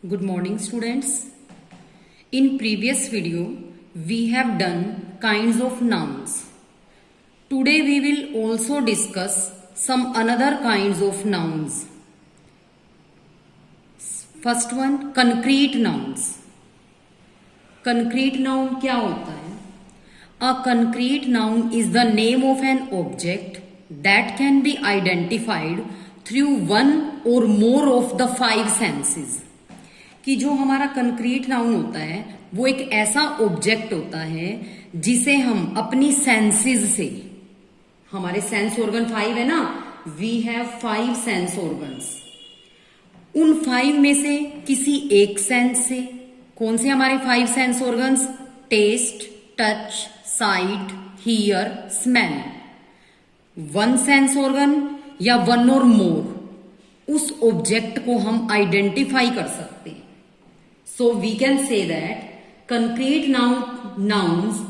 Good morning, students. In previous video, we have done kinds of nouns. Today we will also discuss some another kinds of nouns. First one, concrete nouns. Concrete noun क्या होता है? A concrete noun is the name of an object that can be identified through one or more of the five senses. कि जो हमारा concrete noun होता है वो एक ऐसा ऑब्जेक्ट होता है जिसे हम अपनी सेंसेस से, हमारे सेंस ऑर्गन 5 है ना, वी हैव 5 सेंस ऑर्गन्स, उन 5 में से किसी एक सेंस से, कौन से हमारे 5 sense organs? Taste, touch, sight, hear, smell, one sense organ या वन और मोर, उस ऑब्जेक्ट को हम आइडेंटिफाई कर सकते हैं. So we can say that concrete nouns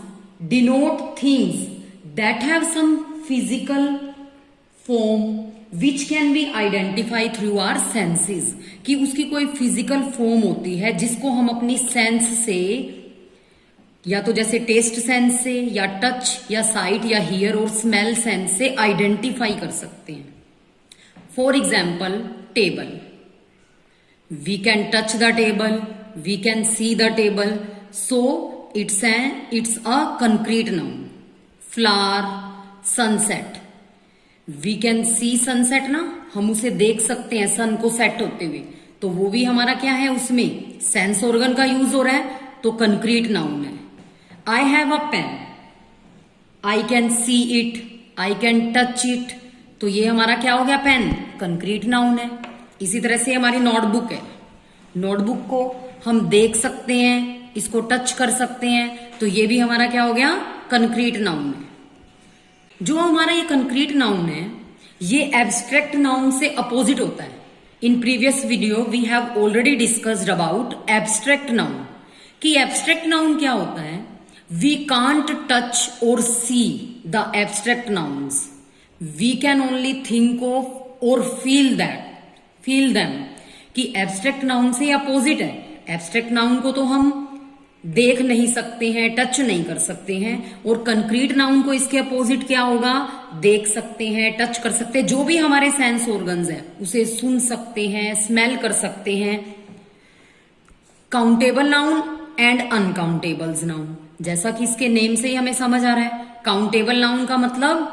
denote things that have some physical form which can be identified through our senses. कि उसकी कोई फिजिकल फॉर्म होती है जिसको हम अपनी सेंस से, या तो जैसे टेस्ट सेंस से या टच या साइट या हियर और स्मेल सेंस से आइडेंटिफाई कर सकते हैं. For example, table. We can touch the table, we can see the table, so it's a concrete noun. Flower, sunset, we can see sunset ना, हम उसे देख सकते हैं सन को सेट होते हुए, तो वो भी हमारा क्या है, उसमें सेंस ऑर्गन का यूज हो रहा है, तो कंक्रीट नाउन है. I have a pen, I can see it, I can touch it, तो ये हमारा क्या हो गया, पेन, कंक्रीट नाउन है. इसी तरह से हमारी नोटबुक है, नोटबुक को हम देख सकते हैं, इसको टच कर सकते हैं, तो ये भी हमारा क्या हो गया, कंक्रीट नाउन है. जो हमारा ये कंक्रीट नाउन है ये एब्स्ट्रैक्ट नाउन से अपोजिट होता है. In previous video we have already discussed about abstract noun. कि एब्स्ट्रैक्ट नाउन क्या होता है? वी कांट टच और see the abstract nouns, we can only think of और फील देम. कि एब्स्ट्रैक्ट नाउन से अपोजिट है. एब्स्ट्रैक्ट नाउन को तो हम देख नहीं सकते हैं, टच नहीं कर सकते हैं, और कंक्रीट नाउन को इसके अपोजिट क्या होगा, देख सकते हैं, टच कर सकते हैं, जो भी हमारे सेंस ऑर्गन्स हैं उसे सुन सकते हैं, स्मेल कर सकते हैं. Countable noun and uncountables noun, जैसा कि इसके नेम से ही हमें समझ आ रहा है. काउंटेबल नाउन का मतलब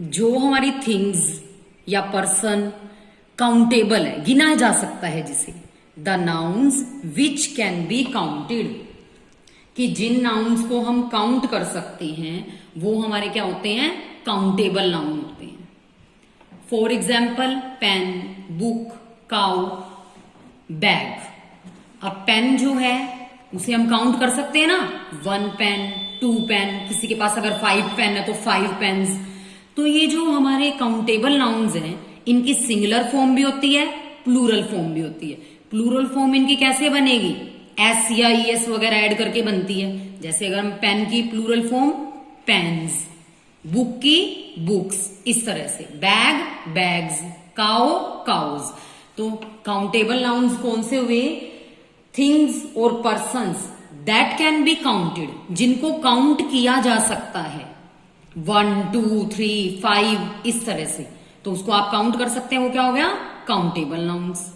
जो हमारी थिंग्स या पर्सन काउंटेबल है, गिना जा सकता है जिसे. The nouns which can be counted, कि जिन नाउन्स को हम काउंट कर सकते हैं वो हमारे क्या होते हैं, काउंटेबल नाउन होते हैं. For example, pen, book, cow, bag. अब पेन जो है उसे हम काउंट कर सकते हैं ना, 1 पेन, 2 पेन, किसी के पास अगर 5 पेन है तो 5 पेन्स. तो ये जो हमारे काउंटेबल नाउन्स हैं इनकी सिंगुलर फॉर्म भी होती है, प्लूरल फॉर्म भी होती है. प्लूरल फॉर्म इनकी कैसे बनेगी, एस या ईएस वगैरह ऐड करके बनती है. जैसे अगर हम पेन की प्लूरल फॉर्म पेन्स, बुक की बुक्स, इस तरह से. Bag, bags, cow, cows. तो काउंटेबल नाउन्स कौन से हुए, थिंग्स और persons that can be counted, जिनको काउंट किया जा सकता है. 1, 2, 3, 5 इस तरह से, तो उसको आप काउंट कर सकते हैं, वो क्या हो गया, काउंटेबल नाउन्स.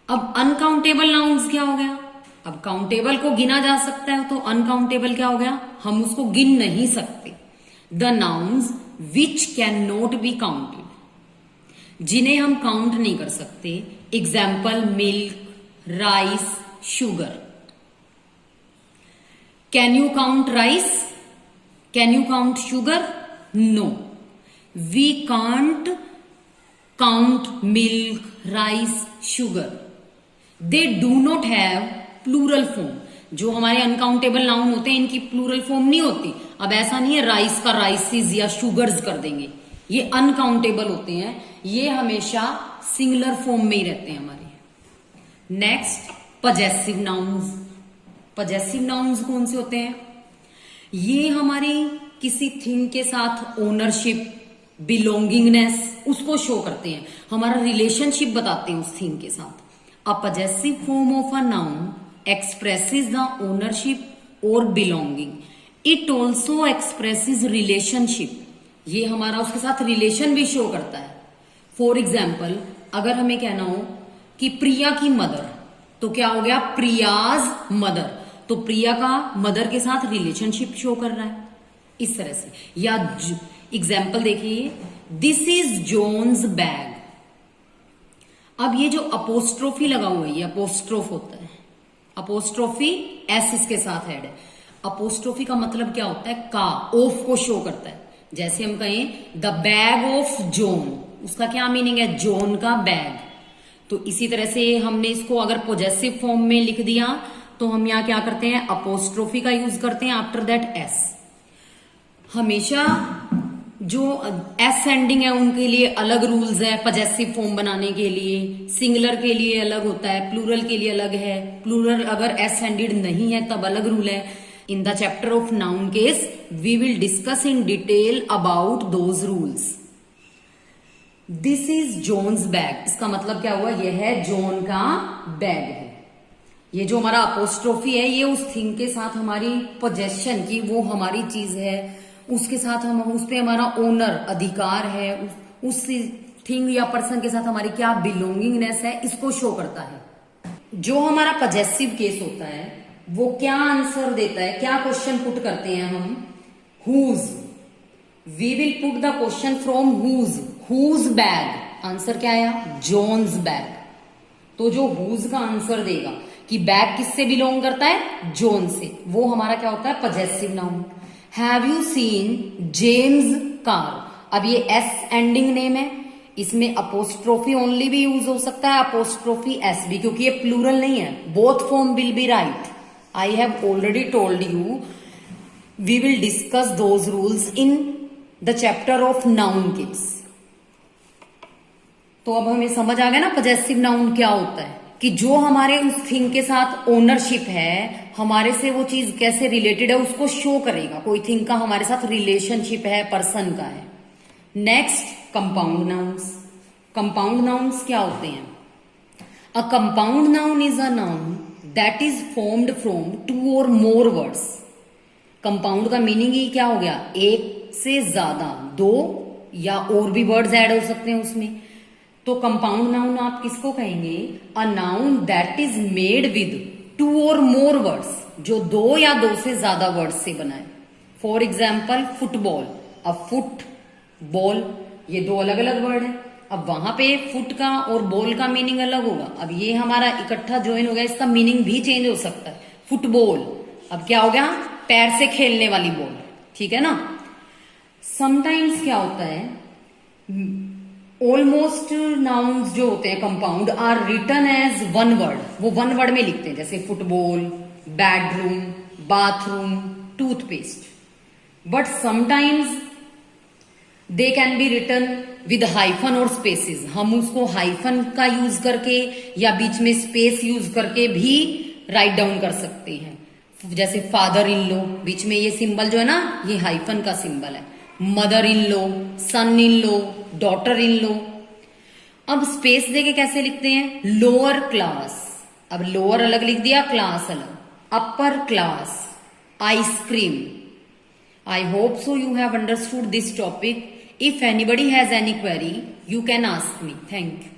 अब अनकाउंटेबल नाउन्स क्या हो गया? अब काउंटेबल को गिना जा सकता है, तो अनकाउंटेबल क्या हो गया, हम उसको गिन नहीं सकते. The nouns which can not be counted, जिन्हें हम काउंट नहीं कर सकते. Example, milk, rice, sugar. Can you count rice? Can you count sugar? No, we can't count milk, rice, sugar. They do not have plural form. जो हमारे uncountable noun होते हैं इनकी प्लूरल फॉर्म नहीं होती. अब ऐसा नहीं है राइस का राइसिस या शुगर्स कर देंगे, ये अनकाउंटेबल होते हैं, ये हमेशा सिंगुलर फॉर्म में ही रहते हैं हमारे. Next, possessive nouns. Possessive nouns कौन से होते हैं? ये हमारी किसी थिंग के साथ ओनरशिप, बिलोंगिंगनेस उसको शो करते हैं, हमारा रिलेशनशिप बताते हैं उस थिंग के साथ. A possessive form of a noun expresses the ownership or belonging. It also expresses relationship. ये हमारा उसके साथ रिलेशन भी शो करता है. फॉर एग्जाम्पल, अगर हमें कहना हो कि प्रिया की मदर, तो क्या हो गया? प्रियाज मदर. तो प्रिया का मदर के साथ रिलेशनशिप शो कर रहा है इस तरह से. या एग्जाम्पल देखिए, दिस इज जॉन्स बैग. अब ये जो अपोस्ट्रोफी लगा हुआ है, ये अपोस्ट्रोफ होता है. अपोस्ट्रोफी एस इसके साथ ऐड है. अपोस्ट्रोफी का मतलब क्या होता है? का, ऑफ को शो करता है. जैसे हम कहें द बैग ऑफ जॉन, उसका क्या मीनिंग है? जॉन का बैग. तो इसी तरह से हमने इसको अगर पोजेसिव फॉर्म में लिख दिया तो हम यहां क्या करते हैं? अपोस्ट्रोफी का यूज करते हैं आफ्टर दैट एस. हमेशा जो एस एंडिंग है उनके लिए अलग रूल्स है. पॉजेसिव फॉर्म बनाने के लिए सिंगुलर के लिए अलग होता है, प्लूरल के लिए अलग है. प्लूरल अगर एस एंडेड नहीं है तब अलग रूल है. In the chapter of noun case we will discuss in detail about those rules. This is John's bag, इसका मतलब क्या हुआ? यह है जॉन का बैग है. ये जो हमारा अपोस्ट्रोफी है ये उस थिंग के साथ हमारी पोजेशन की, वो हमारी चीज है, उसके साथ हम उस पे हमारा ओनर अधिकार है, उस थिंग या पर्सन के साथ हमारी क्या बिलोंगिंगनेस है, इसको शो करता है. जो हमारा पॉजेसिव केस होता है वो क्या आंसर देता है? क्या क्वेश्चन पुट करते हैं हम? Whose. We will put the question from whose. Whose bag, answer क्या आया? John's bag. तो जो हुज का आंसर देगा कि बैग किससे बिलोंग करता है? जॉन से, वो हमारा क्या होता है? Possessive noun. Have you seen James car. अब ये एस एंडिंग नेम है, इसमें अपोस्ट्रोफी ओनली भी यूज हो सकता है, अपोस्ट्रोफी एस भी, क्योंकि ये प्लूरल नहीं है. Both form will be right. I have already told you we will discuss those rules in the chapter of noun case. तो अब हमें समझ आ गया ना पॉजेसिव नाउन क्या होता है, कि जो हमारे उस थिंग के साथ ओनरशिप है, हमारे से वो चीज कैसे रिलेटेड है उसको शो करेगा. कोई थिंग का हमारे साथ रिलेशनशिप है, पर्सन का है. Next, compound nouns. Compound nouns क्या होते हैं? A compound noun is a noun that is formed from two और मोर वर्ड्स. कंपाउंड का मीनिंग ही क्या हो गया? एक से ज्यादा, दो या और भी वर्ड्स ऐड हो सकते हैं उसमें. तो कंपाउंड नाउन आप किसको कहेंगे? अ noun that is made with two और मोर वर्ड्स, जो दो या दो से ज्यादा वर्ड्स से बना है. For example, football. अब फुट, बॉल, ये दो अलग अलग वर्ड है. अब वहां पे फुट का और बॉल का मीनिंग अलग होगा. अब ये हमारा इकट्ठा ज्वाइन हो गया, इसका मीनिंग भी चेंज हो सकता है. फुटबॉल अब क्या हो गया? पैर से खेलने वाली बॉल. ठीक है ना. समटाइम्स क्या होता है, ऑलमोस्ट नाउन्स जो होते हैं compound are written as one word. वो वन वर्ड में लिखते हैं, जैसे football, bedroom, bathroom, toothpaste. But sometimes they can be written with hyphen और स्पेसिस. हम उसको हाइफन का यूज करके या बीच में स्पेस यूज करके भी राइट डाउन कर सकते हैं. जैसे फादर इन लॉ, बीच में ये सिंबल जो है ना, ये हाइफन का सिंबल है. Mother in law, son in law, daughter in law. अब स्पेस देके कैसे लिखते हैं? Lower class. अब लोअर अलग लिख दिया, क्लास अलग. Upper class, ice cream. I hope so you have understood this topic. If anybody has any query, you can ask me. Thank you.